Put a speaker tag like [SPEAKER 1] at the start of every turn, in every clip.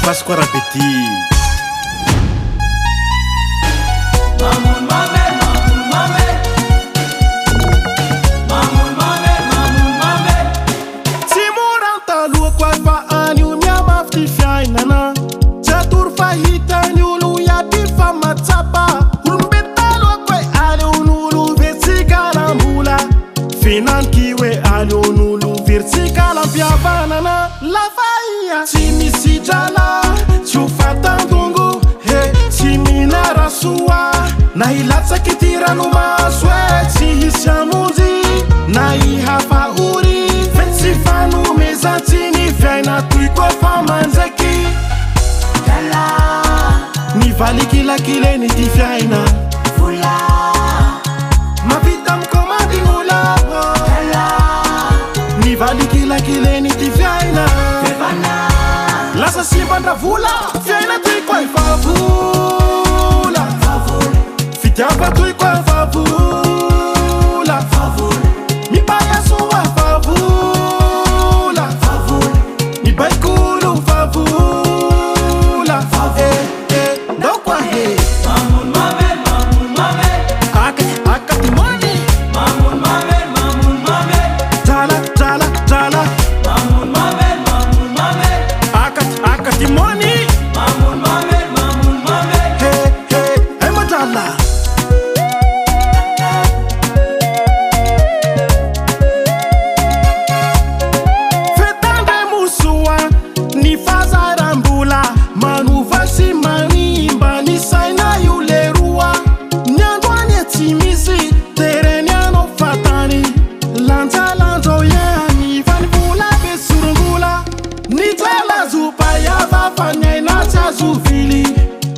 [SPEAKER 1] Pasqua Rabeti.
[SPEAKER 2] Finankiwe alionulu vertikala mpiavanana lafaia tsy misy drala tsy ho fatandongo he tsy minara soa na hilatsaky ty ranomaso tsy hisy amonjy na hihafa ory fe tsy fanomezantsy ny fiaina toy koa fa manjaiky ny valikilakileny ty fiaina valikilakileny ty fiaina lasa simbandra vola fiaina toy koa ifavola fitiava toy koa ifavola mipayasoa favola mibaikolo favola ndao koa he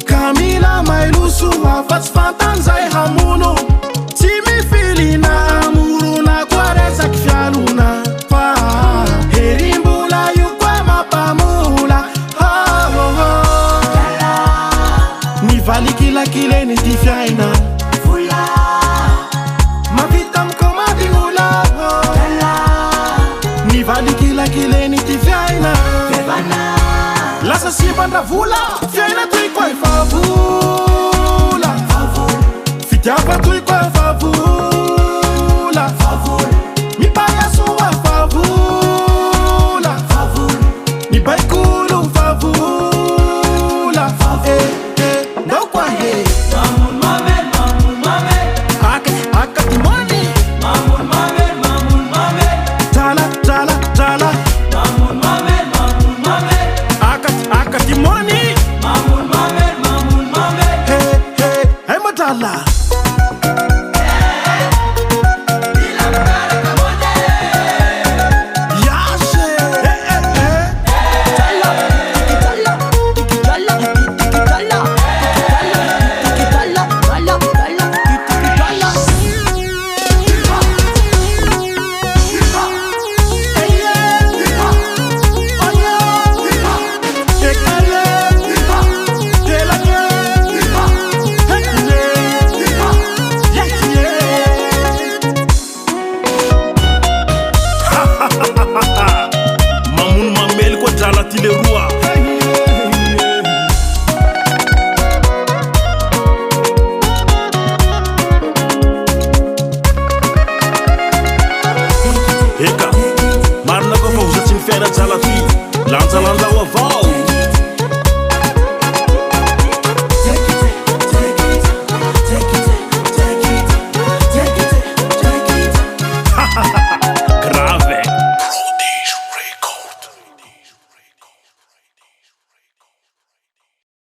[SPEAKER 2] Kamila mailusu wafatsy fantanzay hamono tsy mifily na amoro na koa resaky fialona fa herim-bola io koa mampamola ny valikilakileny ty fiaina mavita mikomadinola ny valikilakileny ty fiaina lasa simbandra vola fiaina toy koa ifavola fitiava toy koa ifavola mipayasoa favola mibaikolo favola ndao koa he akatimoni drala akatimoni hey madala
[SPEAKER 1] Marina koa fa ozatsy ny fiaina jala ty lanjalanja ho avao